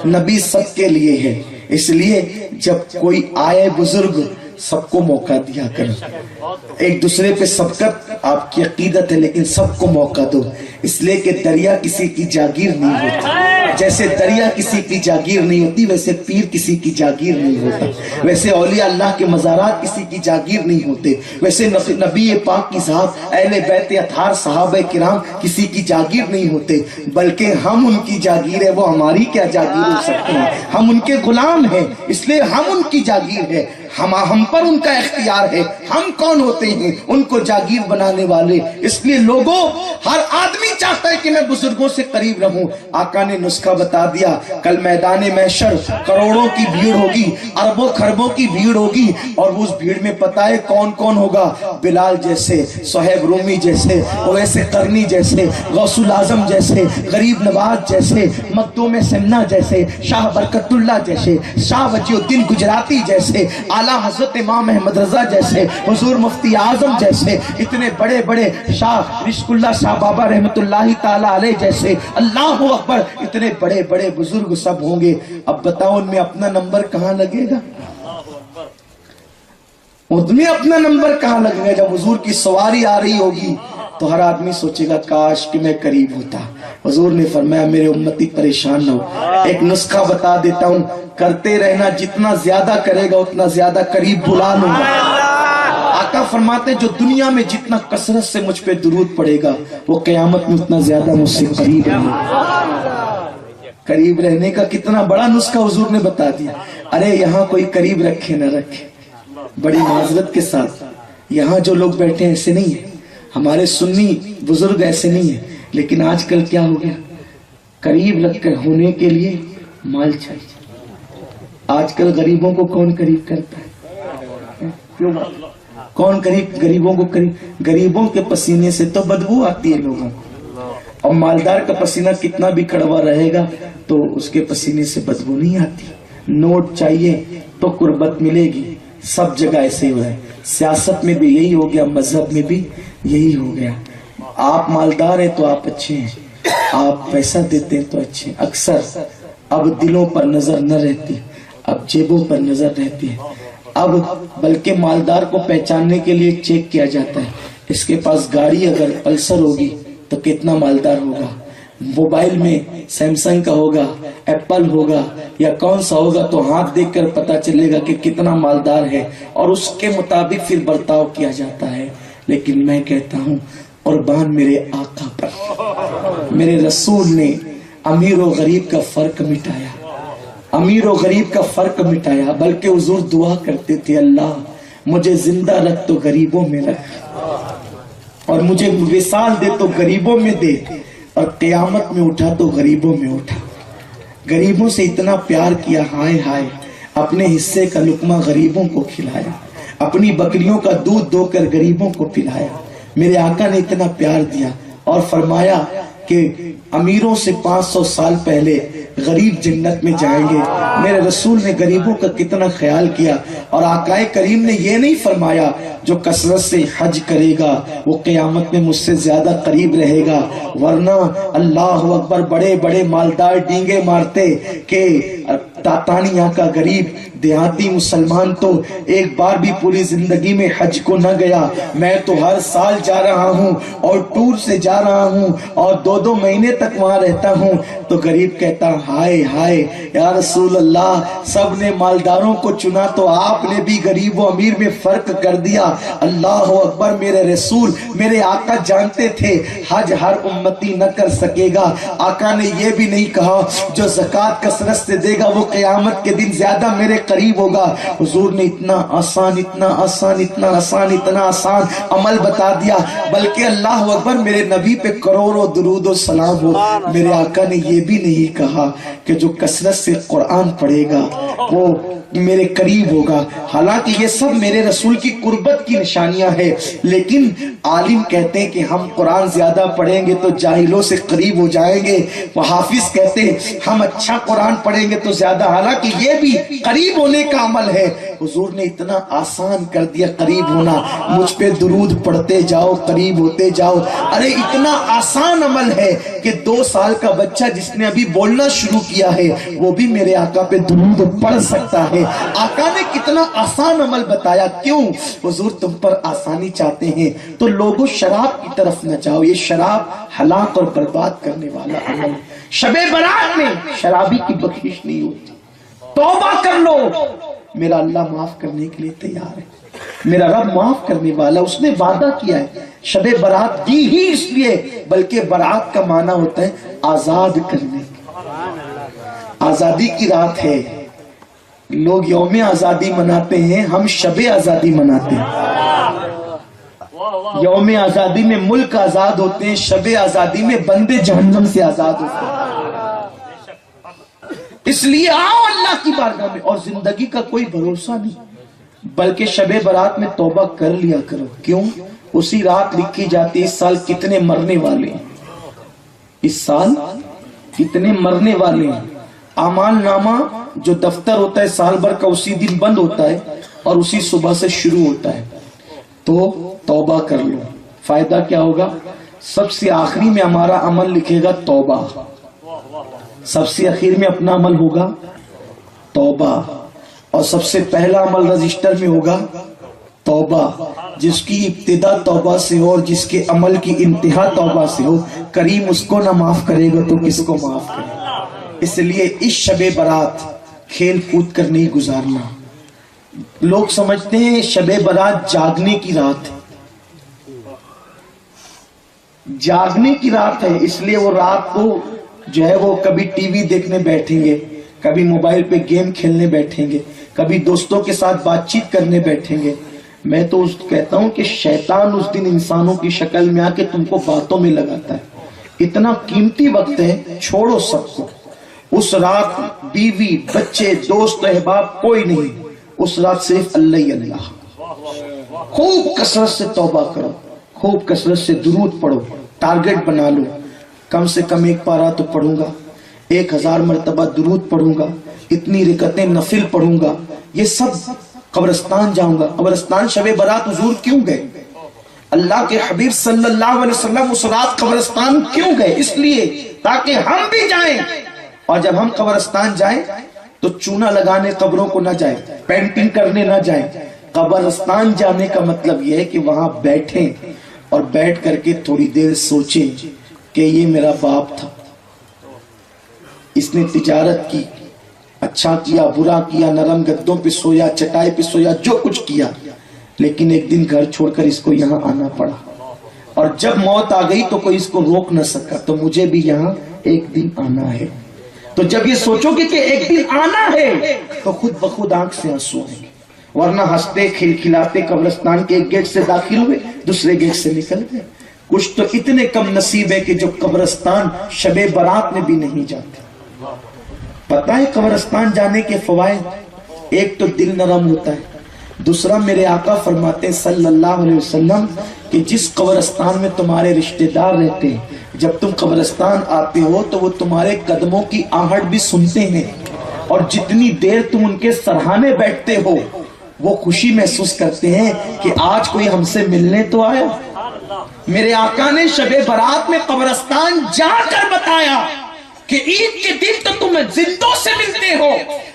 نبی سب کے لیے ہے۔ اس لیے جب کوئی آئے بزرگ سب کو موقع دیا کرو، ایک دوسرے پہ سبقت آپ کی عقیدت ہے لیکن سب کو موقع دو، اس لیے کہ دریا کسی کی جاگیر نہیں ہوتی، جیسے دریا کسی کی جاگیر نہیں ہوتی ویسے پیر کسی کی جاگیر نہیں ہوتا، ویسے اولیاء اللہ کے مزارات کسی کی جاگیر نہیں ہوتے، ویسے نبی پاک کی ذات، اہل بیت اطہار صحابہ کرام کسی کی جاگیر نہیں ہوتے، بلکہ ہم ان کی جاگیر ہے، وہ ہماری کیا جاگیر ہو سکتے ہیں؟ ہم ان کے غلام ہیں، اس لیے ہم ان کی جاگیر ہے، ہم پر ان کا اختیار ہے، ہم کون ہوتے ہیں ان کو جاگیر بنانے والے؟ اس لیے لوگوں، ہر آدمی چاہتا ہے کہ میں بزرگوں سے قریب رہوں۔ آقا نے نسخہ بتا دیا، کل میدان محشر کروڑوں کی بھیڑ ہوگی، اربوں خربوں کی بھیڑ ہوگی، اور اس بھیڑ میں پتہ ہے کون کون ہوگا؟ بلال جیسے، صہیب رومی جیسے، اویس قرنی جیسے، غوث الاعظم جیسے، غریب نواز جیسے، مخدوم سمنہ جیسے، شاہ برکت اللہ جیسے، شاہ وجیہ الدین گجراتی جیسے، اعلیٰ حضرت امام احمد رضا جیسے، حضور مفتی اعظم جیسے، اتنے بڑے بڑے شاہ رشک اللہ شاہ بابا رحمت اللہ تعالی علیہ جیسے، اللہ اکبر، اتنے بڑے بڑے بزرگ سب ہوں گے۔ اب بتاؤ ان میں اپنا نمبر کہاں لگے گا؟ ان میں اپنا نمبر کہاں لگے گا؟ جب حضور کی سواری آ رہی ہوگی تو ہر آدمی سوچے گا کاش کہ میں قریب ہوتا۔ حضور نے فرمایا میرے امتی پریشان نہ ہو، ایک نسخہ بتا دیتا ہوں، کرتے رہنا، جتنا زیادہ کرے گا اتنا زیادہ قریب بلا لوں گا۔ آقا فرماتے جو دنیا میں جتنا کثرت سے مجھ پہ درود پڑے گا وہ قیامت میں اتنا زیادہ مجھ سے قریب رہے گا۔ قریب رہنے کا کتنا بڑا نسخہ حضور نے بتا دیا۔ ارے یہاں کوئی قریب رکھے نہ رکھے، بڑی معذرت کے ساتھ یہاں جو لوگ بیٹھے ہیں ایسے نہیں ہیں، ہمارے سنی بزرگ ایسے نہیں ہیں، لیکن آج کل کیا ہو گیا؟ قریب رکھ کر ہونے کے لیے مال چاہیے۔ آج کل غریبوں کو کون قریب کرتا ہے؟ کیوں کون قریب؟ غریبوں کو قریب، غریبوں کے پسینے سے تو بدبو آتی ہے لوگوں کو، اور مالدار کا پسینہ کتنا بھی کڑوا رہے گا تو اس کے پسینے سے بدبو نہیں آتی۔ نوٹ چاہیے تو قربت ملے گی، سب جگہ ایسے ہی ہو رہا ہے، سیاست میں بھی یہی ہو گیا، مذہب میں بھی یہی ہو گیا۔ آپ مالدار ہیں تو آپ اچھے ہیں، آپ پیسہ دیتے ہیں تو اچھے ہیں۔ اکثر اب دلوں پر نظر نہ رہتی، اب جیبوں پر نظر رہتی ہے۔ اب بلکہ مالدار کو پہچاننے کے لیے چیک کیا جاتا ہے، اس کے پاس گاڑی اگر پلسر ہوگی تو کتنا مالدار ہوگا، موبائل میں سیمسنگ کا ہوگا، ایپل ہوگا یا کون سا ہوگا تو ہاتھ دیکھ کر پتا چلے گا کہ کتنا مالدار ہے، اور اس کے مطابق پھر برتاؤ کیا جاتا ہے۔ لیکن میں کہتا ہوں قربان میرے آقا پر، میرے رسول نے امیر و غریب کا فرق مٹایا، امیر و غریب کا فرق مٹایا، بلکہ حضور دعا کرتے تھے اللہ مجھے زندہ رکھ تو غریبوں میں رکھ، اور مجھے وصال دے تو غریبوں میں دے، اور قیامت میں اٹھا تو غریبوں میں اٹھا۔ غریبوں سے اتنا پیار کیا، ہائے ہائے، اپنے حصے کا لقمہ غریبوں کو کھلایا، اپنی بکریوں کا دودھ دو کر غریبوں کو پلایا۔ میرے آقا نے اتنا پیار دیا اور فرمایا کہ امیروں سے 500 سال پہلے غریب جنت میں جائیں گے۔ میرے رسول نے غریبوں کا کتنا خیال کیا، اور آقا کریم نے یہ نہیں فرمایا جو کثرت سے حج کرے گا وہ قیامت میں مجھ سے زیادہ قریب رہے گا، ورنہ اللہ اکبر بڑے بڑے مالدار ڈینگے مارتے کہ تاتانیہ کا غریب دیہاتی مسلمان تو ایک بار بھی پوری زندگی میں حج کو نہ گیا، میں تو ہر سال جا رہا ہوں اور ٹور سے جا رہا ہوں اور 2 مہینے تک وہاں رہتا ہوں، تو غریب کہتا ہائے ہائے یا رسول اللہ، سب نے مالداروں کو چنا تو آپ نے بھی غریب و امیر میں فرق کر دیا۔ اللہ اکبر، میرے رسول میرے آقا جانتے تھے حج ہر امتی نہ کر سکے گا۔ آقا نے یہ بھی نہیں کہا جو زکوٰۃ کثرت سے دے گا وہ قیامت کے دن زیادہ میرے قریب ہوگا۔ حضور نے اتنا آسان اتنا آسان اتنا آسان اتنا آسان عمل بتا دیا، بلکہ اللہ اکبر میرے نبی پہ کروڑوں درود و سلام ہو، میرے آقا نے یہ بھی نہیں کہا کہ جو کثرت سے قرآن پڑھے گا وہ میرے قریب ہوگا. حالانکہ یہ سب میرے رسول کی قربت کی نشانیاں ہیں، لیکن عالم کہتے ہیں کہ ہم قرآن زیادہ پڑھیں گے تو جاہلوں سے قریب ہو جائیں گے. وہ حافظ کہتے ہیں ہم اچھا قرآن پڑھیں گے تو زیادہ. حالانکہ یہ بھی قریب ہونے کا عمل ہے. حضور نے اتنا آسان کر دیا قریب ہونا. مجھ پہ درود پڑھتے جاؤ، قریب ہوتے جاؤ. ارے اتنا آسان عمل ہے کہ 2 سال کا بچہ جس نے ابھی بولنا شروع کیا ہے وہ بھی میرے آقا پہ درود پڑھ سکتا ہے. آقا نے کتنا آسان عمل بتایا. کیوں؟ حضور تم پر آسانی چاہتے ہیں تو لوگوں شراب کی طرف نہ جاؤ. یہ شراب ہلاک اور برباد کرنے والا عمل. شب برات میں شرابی کی بخشش نہیں ہوتی. توبہ کر لو. میرا اللہ معاف کرنے کے لیے تیار ہے. میرا رب معاف کرنے والا. اس نے وعدہ کیا ہے. شب برات دی ہی اس لیے، بلکہ برات کا معنی ہوتا ہے آزاد کرنے. آزادی کی رات ہے. لوگ یوم آزادی مناتے ہیں، ہم شب آزادی مناتے ہیں. یوم آزادی میں ملک آزاد ہوتے ہیں، شب آزادی میں بندے جہنم سے آزاد ہوتے ہیں. اس لیے آؤ اللہ کی بارگاہ میں. اور زندگی کا کوئی بھروسہ نہیں، بلکہ شب برات میں توبہ کر لیا کرو. کیوں؟ اسی رات لکھی جاتی ہے اس سال کتنے مرنے والے ہیں. اس سال کتنے مرنے والے ہیں. اعمال نامہ جو دفتر ہوتا ہے سال بھر کا اسی دن بند ہوتا ہے اور اسی صبح سے شروع ہوتا ہے. تو توبہ کر لو. فائدہ کیا ہوگا؟ سب سے آخری میں ہمارا عمل لکھے گا توبہ. سب سے اخیر میں اپنا عمل ہوگا توبہ. اور سب سے پہلا عمل رجسٹر میں ہوگا توبہ. جس کی ابتدا توبہ سے ہو اور جس کے عمل کی انتہا توبہ سے ہو، کریم اس کو نہ معاف کرے گا تو کس کو معاف کرے گا. اس لیے اس شب برات کھیل کود کر نہیں گزارنا. لوگ سمجھتے ہیں شب برات جاگنے کی رات ہے. جاگنے کی رات ہے، اس لیے وہ رات کو جو ہے وہ کبھی ٹی وی دیکھنے بیٹھیں گے، کبھی موبائل پہ گیم کھیلنے بیٹھیں گے، کبھی دوستوں کے ساتھ بات چیت کرنے بیٹھیں گے. میں تو کہتا ہوں کہ شیطان اس دن انسانوں کی شکل میں آ کے تم کو باتوں میں لگاتا ہے. اتنا قیمتی وقت ہے، چھوڑو سب کو. اس رات بیوی بچے دوست احباب کوئی نہیں. اس رات صرف اللہ ہی اللہ. خوب کثرت سے توبہ کرو، خوب کثرت سے درود پڑھو. ٹارگٹ بنا لو، کم سے کم 1 پارہ تو پڑھوں گا، 1000 مرتبہ درود پڑھوں گا، اتنی رکعتیں نفل پڑھوں گا. یہ سب قبرستان جاؤں گا. قبرستان شب برات حضور کیوں گئے؟ اللہ کے حبیب صلی اللہ علیہ وسلم اس رات قبرستان کیوں گئے؟ اس لیے تاکہ ہم بھی جائیں. اور جب ہم قبرستان جائیں تو چونا لگانے قبروں کو نہ جائیں، پینٹنگ کرنے نہ جائیں. قبرستان جانے کا مطلب یہ ہے کہ وہاں بیٹھیں اور بیٹھ کر کے تھوڑی دیر سوچیں کہ یہ میرا باپ تھا، اس نے تجارت کی، اچھا کیا برا کیا، نرم گدوں پہ سویا، چٹائی پہ سویا، جو کچھ کیا، لیکن ایک دن گھر چھوڑ کر اس کو یہاں آنا پڑا. اور جب موت آ گئی تو کوئی اس کو روک نہ سکا. تو مجھے بھی یہاں ایک دن آنا ہے. تو جب یہ سوچو گے کہ ایک دن آنا ہے تو خود بخود آنکھ سے آنسو آئیں گے. ورنہ ہنستے کھلکھلاتے قبرستان کے ایک گیٹ سے داخل ہوئے، دوسرے گیٹ سے نکل گئے. کچھ تو اتنے کم نصیب ہے کہ جو قبرستان شب برات میں بھی نہیں جاتے. پتہ ہے قبرستان جانے کے فوائد؟ ایک تو دل نرم ہوتا ہے. دوسرا میرے آقا فرماتے ہیں صلی اللہ علیہ وسلم کہ جس قبرستان میں تمہارے رشتہ دار رہتے ہیں، جب تم قبرستان آتے ہو تو وہ تمہارے قدموں کی آہٹ بھی سنتے ہیں. اور جتنی دیر تم ان کے سرہانے بیٹھتے ہو وہ خوشی محسوس کرتے ہیں کہ آج کوئی ہم سے ملنے تو آیا. میرے آقا نے شب برات میں قبرستان جا کر بتایا کہ عید کے دن تو تم زندوں سے ملتے ہو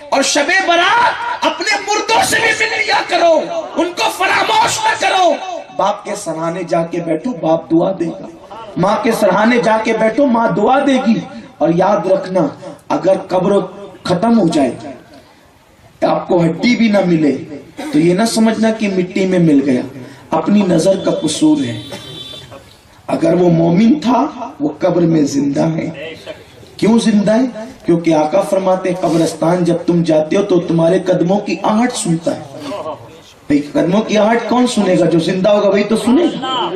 اور شب برات اپنے مردوں سے بھی مل لیا کرو، ان کو فراموش نہ کرو. باپ کے سرہانے جا کے بیٹھو، باپ دعا دے گا. ماں کے سرہانے جا کے بیٹھو، ماں دعا دے گی. اور یاد رکھنا اگر قبر ختم ہو جائے، آپ کو ہڈی بھی نہ ملے تو یہ نہ سمجھنا کہ مٹی میں مل گیا، اپنی نظر کا قصور ہے. اگر وہ مومن تھا وہ قبر میں زندہ ہے. کیوں زندہ ہے؟ کیونکہ آقا فرماتے ہیں قبرستان جب تم جاتے ہو تو تمہارے قدموں کی آہٹ سنتا ہے. قدموں کی آہٹ کون سنے گا؟ جو زندہ ہوگا وہی تو سنے گا.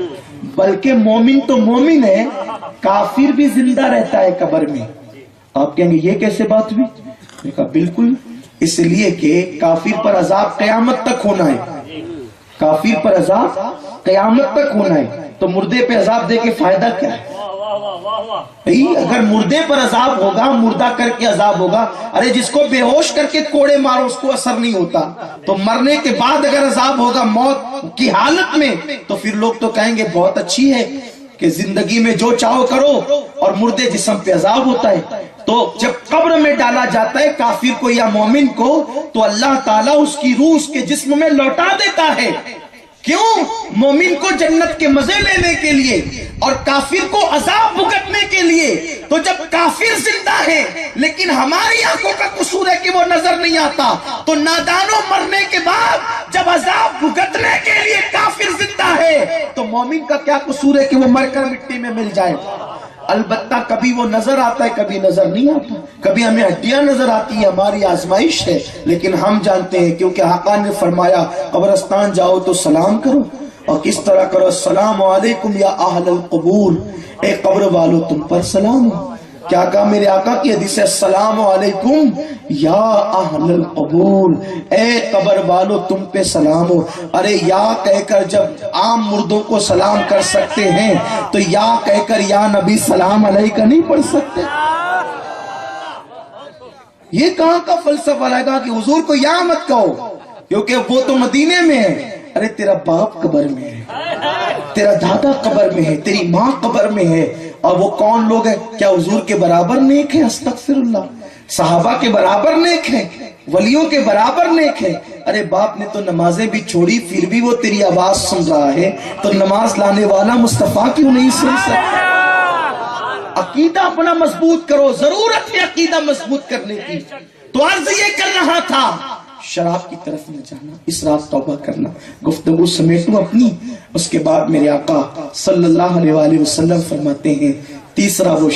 بلکہ مومن تو مومن ہے، کافر بھی زندہ رہتا ہے قبر میں. آپ کہیں گے یہ کیسے بات ہوئی؟ میں کہا بالکل، اس لیے کہ کافر پر عذاب قیامت تک ہونا ہے، کافر پر عذاب قیامت تک ہونا ہے، تو مردے پہ عذاب دے کے فائدہ کیا ہے؟ اگر مردے پر عذاب ہوگا، مردہ کر کے عذاب ہوگا، ارے جس کو بے ہوش کر کے کوڑے مارو اس کو اثر نہیں ہوتا، تو مرنے کے بعد اگر عذاب ہوگا موت کی حالت میں، تو پھر لوگ تو کہیں گے بہت اچھی ہے کہ زندگی میں جو چاہو کرو اور مردے جسم پہ عذاب ہوتا ہے۔ تو جب قبر میں ڈالا جاتا ہے کافر کو یا مومن کو، تو اللہ تعالیٰ اس کی روح اس کے جسم میں لوٹا دیتا ہے۔ کیوں؟ مومن کو جنت کے مزے لینے کے لیے اور کافر کو عذاب بھگتنے کے لیے۔ تو جب کافر زندہ ہے لیکن ہماری آنکھوں کا قصور ہے کہ وہ نظر نہیں آتا، تو نادانوں مرنے کے بعد جب عذاب بھگتنے کے لیے کافر زندہ ہے تو مومن کا کیا قصور ہے کہ وہ مر کر مٹی میں مل جائے؟ البتہ کبھی وہ نظر آتا ہے، کبھی نظر نہیں آتا، کبھی ہمیں ہڈیاں نظر آتی ہیں، ہماری آزمائش ہے، لیکن ہم جانتے ہیں کیونکہ آقا نے فرمایا قبرستان جاؤ تو سلام کرو، اور کس طرح کرو؟ السلام علیکم یا اہل القبور، اے قبر والو تم پر سلام ہو۔ کیا کہا میرے آقا کی حدیث ہے؟ السلام علیکم یا اہل القبور، اے قبر والو تم پہ سلام ہو۔ ارے یا کہہ کر جب عام مردوں کو سلام کر سکتے ہیں تو یا کہہ کر یا نبی سلام علیکہ نہیں پڑھ سکتے؟ یہ کہاں کا فلسفہ لگا کہ حضور کو یا مت کہو کیونکہ وہ تو مدینے میں ہے؟ ارے تیرا باپ قبر میں ہے، تیرا دادا قبر میں ہے، تیری ماں قبر میں ہے، اور وہ کون لوگ ہیں؟ کیا حضور کے برابر نیک ہے؟ استغفر اللہ۔ صحابہ کے برابر نیک ہے، ولیوں کے برابر نیک ہے۔ ارے باپ نے تو نمازیں بھی چھوڑی پھر بھی وہ تیری آواز سن رہا ہے، تو نماز لانے والا مصطفیٰ کیوں نہیں سن سکتا؟ عقیدہ اپنا مضبوط کرو، ضرورت ہے عقیدہ مضبوط کرنے کی۔ تو عرض یہ کر رہا تھا، شراب کی طرف نہ جانا، اس رات توبہ کرنا۔ گفتگو سمیٹوں اپنی، اس کے بعد میرے آقا صلی اللہ علیہ وآلہ وسلم فرماتے ہیں تیسرا وہ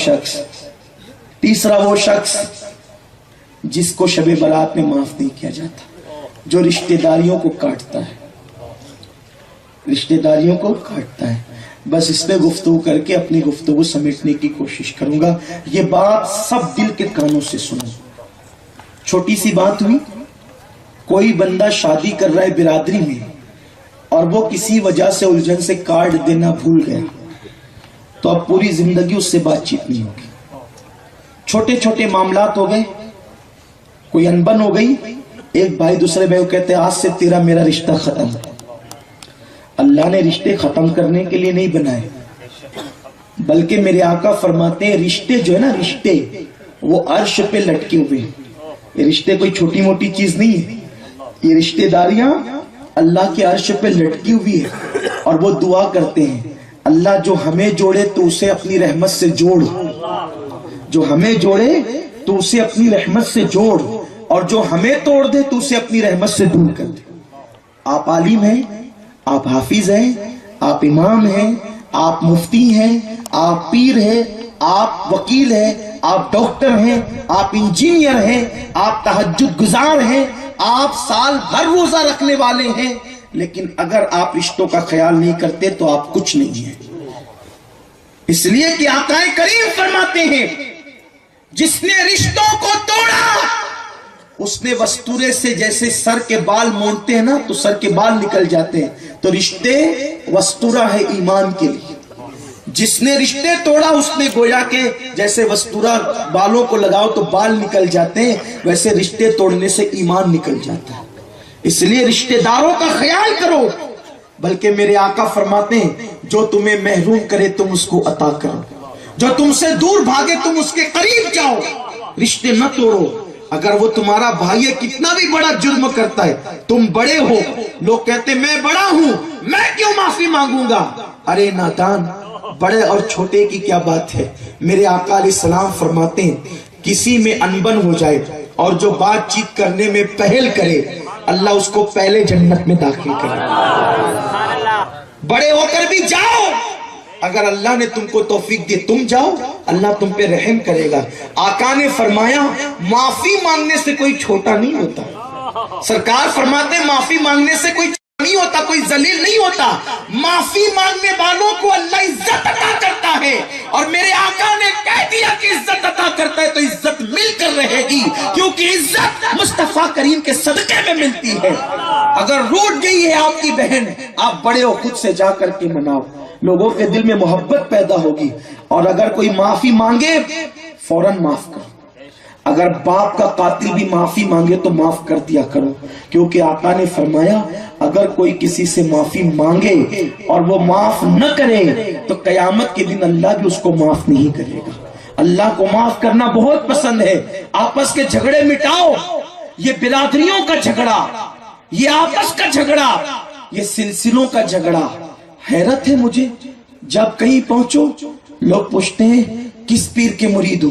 شخص جس کو شب برات میں معاف نہیں کیا جاتا، جو رشتہ داریوں کو کاٹتا ہے، رشتہ داریوں کو کاٹتا ہے۔ بس اس پہ گفتگو کر کے اپنی گفتگو سمیٹنے کی کوشش کروں گا۔ یہ بات سب دل کے کانوں سے سنو۔ چھوٹی سی بات ہوئی، کوئی بندہ شادی کر رہا ہے برادری میں اور وہ کسی وجہ سے الجھن سے کارڈ دینا بھول گیا، تو اب پوری زندگی اس سے بات چیت نہیں ہوگی۔ چھوٹے چھوٹے معاملات ہو گئے، کوئی انبن ہو گئی، ایک بھائی دوسرے بھائی کو کہتے ہیں آج سے تیرا میرا رشتہ ختم۔ اللہ نے رشتے ختم کرنے کے لیے نہیں بنائے، بلکہ میرے آقا فرماتے ہیں رشتے جو ہے نا، رشتے وہ عرش پہ لٹکے ہوئے ہیں۔ یہ رشتے کوئی چھوٹی موٹی چیز نہیں ہے، یہ رشتے داریاں اللہ کے عرش پہ لٹکی ہوئی ہے، اور وہ دعا کرتے ہیں اللہ جو ہمیں جوڑے تو اسے اپنی رحمت سے جوڑ، جو ہمیں جوڑے تو اسے اپنی رحمت سے جوڑ، اور جو ہمیں توڑ دے تو اسے اپنی رحمت سے دور کر دے۔ آپ عالم ہیں، آپ حافظ ہیں، آپ امام ہیں، آپ مفتی ہیں، آپ پیر ہیں، آپ وکیل ہیں، آپ ڈاکٹر ہیں، آپ انجینئر ہیں، آپ تہجد گزار ہیں، آپ سال بھر روزہ رکھنے والے ہیں، لیکن اگر آپ رشتوں کا خیال نہیں کرتے تو آپ کچھ نہیں ہیں۔ اس لیے کہ آقا کریم فرماتے ہیں جس نے رشتوں کو توڑا اس نے وستورے سے جیسے سر کے بال مونتے ہیں نا تو سر کے بال نکل جاتے ہیں، تو رشتے وستورہ ہے ایمان کے لیے۔ جس نے رشتے توڑا اس نے گویا کہ جیسے وستورہ بالوں کو لگاؤ تو بال نکل جاتے ہیں، ویسے رشتے توڑنے سے ایمان نکل جاتا ہے۔ اس لیے رشتے داروں کا خیال کرو، بلکہ میرے آقا فرماتے ہیں جو تمہیں محروم کرے تم اس کو عطا کرو، جو تم سے دور بھاگے تم اس کے قریب جاؤ، رشتے نہ توڑو۔ اگر وہ تمہارا بھائی کتنا بھی بڑا جرم کرتا ہے، تم بڑے ہو، لوگ کہتے میں بڑا ہوں میں کیوں معافی مانگوں گا؟ ارے نادان، بڑے اور چھوٹے کی کیا بات ہے؟ میرے آقا علیہ السلام فرماتے ہیں کسی میں انبن ہو جائے اور جو بات چیت کرنے میں پہل کرے اللہ اس کو پہلے جنت میں داخل کرے۔ بڑے ہو کر بھی جاؤ، اگر اللہ نے تم کو توفیق دی تم جاؤ، اللہ تم پہ رحم کرے گا۔ آقا نے فرمایا معافی مانگنے سے کوئی چھوٹا نہیں ہوتا۔ سرکار فرماتے معافی مانگنے سے کوئی نہیں ہوتا، کوئی ذلیل نہیں ہوتا. معافی مانگنے والوں کو اللہ عزت عطا کرتا ہے, اور میرے آقا نے کہہ دیا کہ عزت عطا کرتا ہے تو عزت مل کر رہے گی, کیونکہ عزت مصطفیٰ کریم کے صدقے میں ملتی ہے. اگر روٹ گئی ہے آپ کی بہن, آپ بڑے ہو, خود سے جا کر کے مناؤ, لوگوں کے دل میں محبت پیدا ہوگی. اور اگر کوئی معافی مانگے فوراً معاف کرو. اگر باپ کا قاتل بھی معافی مانگے تو معاف کر دیا کرو, کیونکہ آقا نے فرمایا اگر کوئی کسی سے معافی مانگے اور وہ معاف نہ کرے تو قیامت کے دن اللہ بھی اس کو معاف نہیں کرے گا. اللہ کو معاف کرنا بہت پسند ہے. آپس کے جھگڑے مٹاؤ, یہ برادریوں کا جھگڑا, یہ آپس کا جھگڑا, یہ سلسلوں کا جھگڑا. حیرت ہے مجھے, جب کہیں پہنچو لوگ پوچھتے ہیں کس پیر کے مرید ہو.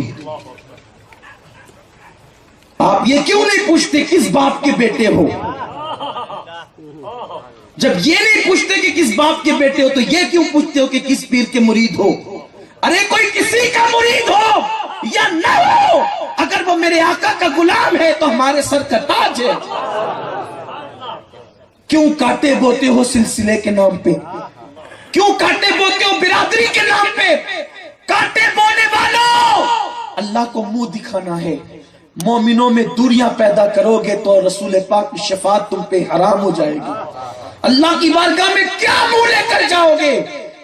آپ یہ کیوں نہیں پوچھتے کس باپ کے بیٹے ہو؟ جب یہ نہیں پوچھتے کہ کس باپ کے بیٹے ہو تو یہ کیوں پوچھتے ہو کہ کس پیر کے مرید ہو؟ ارے کوئی کسی کا مرید ہو یا نہ ہو, اگر وہ میرے آقا کا غلام ہے تو ہمارے سر کا تاج ہے. کیوں کاٹے بوتے ہو سلسلے کے نام پہ؟ کیوں کاٹے بوتے ہو برادری کے نام پہ؟ کاٹے بونے والوں, اللہ کو منہ دکھانا ہے. مومنوں میں دوریاں پیدا کرو گے تو رسول پاک کی شفاعت تم پہ حرام ہو جائے گی. اللہ کی بارگاہ میں کیا منہ لے کر جاؤ گے؟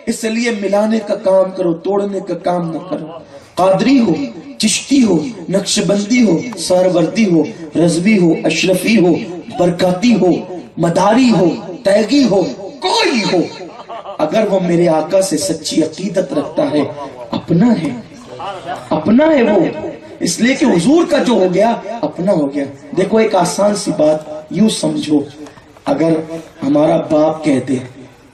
اس لیے ملانے کا کام کرو, توڑنے کا کام نہ کرو. قادری ہو, چشتی ہو, نقشبندی ہو, سہروردی ہو, رضوی ہو, اشرفی ہو, برکاتی ہو, مداری ہو, تیگی ہو, کوئی ہو, اگر وہ میرے آقا سے سچی عقیدت رکھتا ہے, اپنا ہے, اپنا ہے وہ. اس لیے کہ حضور کا جو ہو گیا اپنا ہو گیا. دیکھو ایک آسان سی بات یوں سمجھو, اگر ہمارا باپ کہتے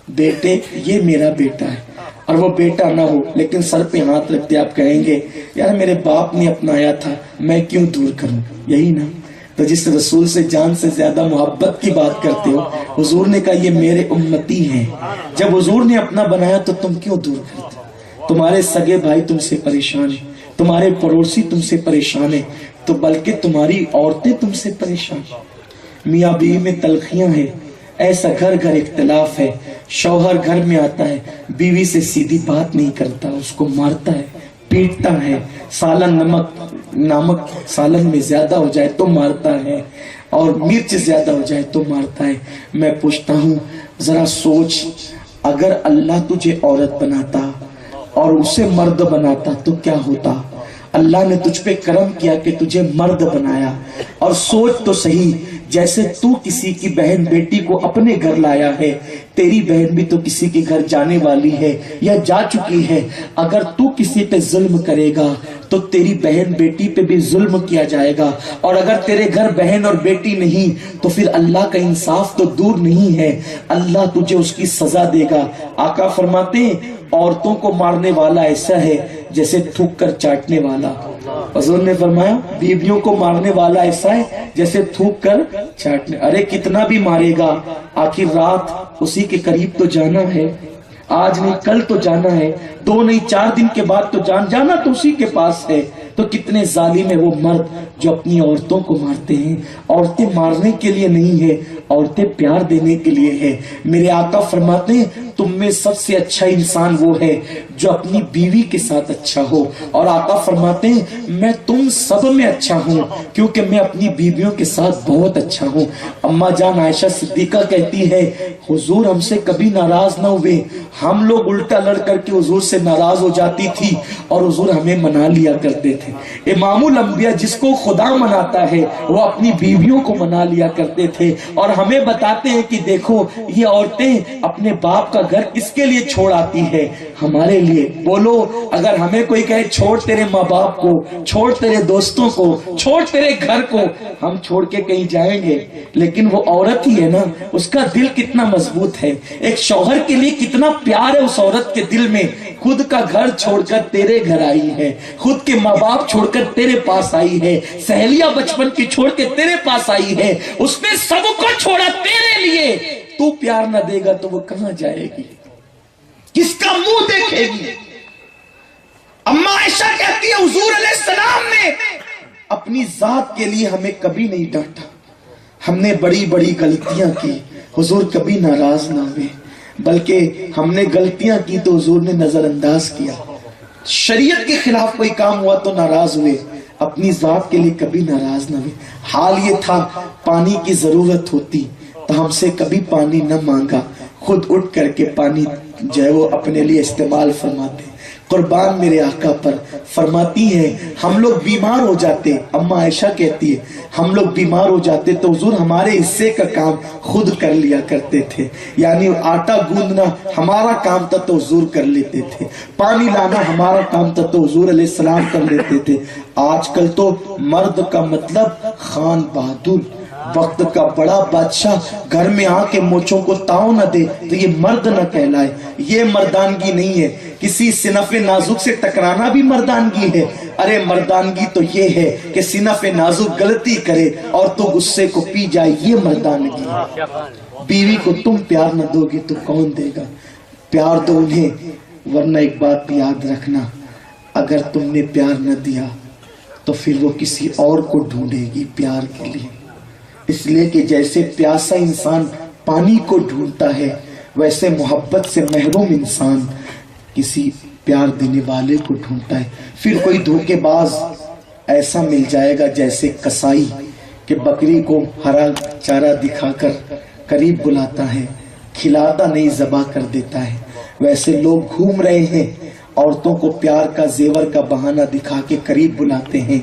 بیٹے یہ میرا بیٹا ہے, اور وہ بیٹا نہ ہو لیکن سر پہ ہاتھ رکھتے, آپ کہیں گے یار میرے باپ نے اپنایا تھا میں کیوں دور کروں, یہی نا. تو جس رسول سے جان سے زیادہ محبت کی بات کرتے ہو, حضور نے کہا یہ میرے امتی ہیں, جب حضور نے اپنا بنایا تو تم کیوں دور کرتے؟ تمہارے سگے بھائی تم سے پریشان ہیں, تمہارے پڑوسی تم سے پریشان ہیں, تو بلکہ تمہاری عورتیں تم سے پریشان ہیں. میاں بیوی میں تلخیاں ہیں, ایسا گھر گھر اختلاف ہے. شوہر گھر میں آتا ہے, بیوی سے سیدھی بات نہیں کرتا, اس کو مارتا ہے, پیٹتا ہے. سالن نمک سالن میں زیادہ ہو جائے تو مارتا ہے, اور مرچ زیادہ ہو جائے تو مارتا ہے. میں پوچھتا ہوں ذرا سوچ, اگر اللہ تجھے عورت بناتا اور اسے مرد بناتا تو کیا ہوتا؟ اللہ نے تجھ پہ کرم کیا کہ تجھے مرد بنایا. اور سوچ تو صحیح, جیسے تو کسی کی بہن بیٹی کو اپنے گھر لایا ہے, تیری بہن بھی تو کسی کے گھر جانے والی ہے یا جا چکی ہے. اگر تو کسی پہ ظلم کرے گا تو تیری بہن بیٹی پہ بھی ظلم کیا جائے گا, اور اگر تیرے گھر بہن اور بیٹی نہیں تو پھر اللہ کا انصاف تو دور نہیں ہے, اللہ تجھے اس کی سزا دے گا. آقا فرماتے ہیں عورتوں کو مارنے والا ایسا ہے جیسے تھوک کر چاٹنے والا. حضور نے فرمایا بیویوں کو مارنے والا ایسا ہے جیسے تھوک کر چاٹنے. ارے کتنا بھی مارے گا, آخر رات اسی کے قریب تو جانا ہے, آج نہیں کل تو جانا ہے, 2 نہیں 4 دن کے بعد تو جانا تو اسی کے پاس ہے. تو کتنے ظالم ہے وہ مرد جو اپنی عورتوں کو مارتے ہیں. عورتیں مارنے کے لیے نہیں ہے, عورتیں پیار دینے کے لیے ہے. میرے آقا فرماتے ہیں تم میں سب سے اچھا انسان وہ ہے جو اپنی بیوی کے ساتھ اچھا ہو. اور آقا فرماتے ہیں میں تم سب میں اچھا ہوں کیونکہ میں اپنی بیویوں کے ساتھ بہت اچھا ہوں. اما جان عائشہ صدیقہ کہتی ہے حضور ہم سے کبھی ناراض نہ ہوئے, ہم لوگ الٹا لڑ کر کے حضور سے ناراض ہو جاتی تھی اور حضور ہمیں منا لیا کرتے تھے. امام الانبیاء جس کو خدا مناتا ہے وہ اپنی بیویوں کو منا لیا کرتے تھے, اور ہمیں بتاتے ہیں کہ دیکھو یہ عورتیں اپنے باپ کا گھر کس کے لیے چھوڑ آتی ہے, ہمارے لیے. بولو اگر ہمیں کوئی کہے چھوڑ تیرے ماں باپ کو, چھوڑ تیرے دوستوں کو, چھوڑ تیرے گھر کو, ہم چھوڑ کے کہیں جائیں گے, لیکن وہ عورت ہی ہے نا, اس کا دل کتنا مضبوط ہے. ایک شوہر کے لیے کتنا پیار ہے اس عورت کے دل میں, خود کا گھر چھوڑ کر تیرے گھر آئی ہے, خود کے ماں باپ چھوڑ کر تیرے پاس آئی ہے, سہیلیاں بچپن کی چھوڑ کے تیرے پاس آئی ہے, اس نے سب کو چھوڑا تیرے لیے. تو پیار نہ دے گا تو وہ کہاں جائے گی, کس کا منہ دیکھے گی؟ اما عائشہ کہتی ہے حضور علیہ السلام نے اپنی ذات کے لیے ہمیں کبھی نہیں ڈانٹا, ہم نے بڑی بڑی غلطیاں کی, حضور کبھی ناراض نہ ہوئے، بلکہ ہم نے غلطیاں کی تو حضور نے نظر انداز کیا، شریعت کے خلاف کوئی کام ہوا تو ناراض ہوئے، اپنی ذات کے لیے کبھی ناراض نہ ہوئے۔ حال یہ تھا پانی کی ضرورت ہوتی تو ہم سے کبھی پانی نہ مانگا، خود اٹھ کر کے پانی جو ہے وہ اپنے لیے استعمال فرماتے۔ قربان میرے آقا پر، فرماتی ہیں ہم لوگ بیمار ہو جاتے، اما عائشہ کہتی ہے ہم لوگ بیمار ہو جاتے تو حضور ہمارے حصے کا کام خود کر لیا کرتے تھے، یعنی آٹا گوندنا ہمارا کام تھا تو حضور کر لیتے تھے، پانی لانا ہمارا کام تھا تو حضور علیہ السلام کر لیتے تھے۔ آج کل تو مرد کا مطلب خان بہادر، وقت کا بڑا بادشاہ گھر میں آ کے موچوں کو تاؤ نہ دے تو یہ مرد نہ کہلائے، یہ مردانگی نہیں ہے۔ کسی صنف نازک سے ٹکرانا بھی مردانگی ہے، ارے مردانگی تو یہ ہے کہ صنف نازک غلطی کرے اور تو غصے کو پی جائے، یہ مردانگی ہے۔ بیوی کو تم پیار نہ دو گے تو کون دے گا؟ پیار دو انہیں، ورنہ ایک بات یاد رکھنا، اگر تم نے پیار نہ دیا تو پھر وہ کسی اور کو ڈھونڈے گی پیار کے لیے، اس لیے کہ جیسے پیاسا انسان پانی کو ڈھونڈتا ہے ویسے محبت سے محروم انسان کسی پیار دینے والے کو ڈھونڈتا ہے۔ پھر کوئی دھوکے باز ایسا مل جائے گا جیسے کسائی کہ بکری کو ہرا چارہ دکھا کر قریب بلاتا ہے، کھلاتا نہیں ذبح کر دیتا ہے، ویسے لوگ گھوم رہے ہیں، عورتوں کو پیار کا زیور کا بہانہ دکھا کے قریب بلاتے ہیں،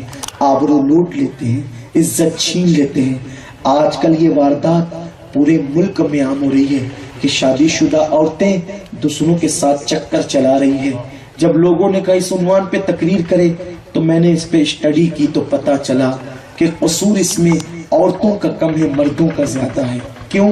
آبرو لوٹ لیتے ہیں، عزت چھین لیتے ہیں۔ آج کل یہ واردات پورے ملک میں عام ہو رہی ہے کہ شادی شدہ عورتیں دوسروں کے ساتھ چکر چلا رہی ہیں۔ جب لوگوں نے کہا اس عنوان پہ تقریر کرے تو میں نے اس پہ اسٹڈی کی تو پتا چلا کہ قصور اس میں عورتوں کا کم ہے، مردوں کا زیادہ ہے۔ کیوں؟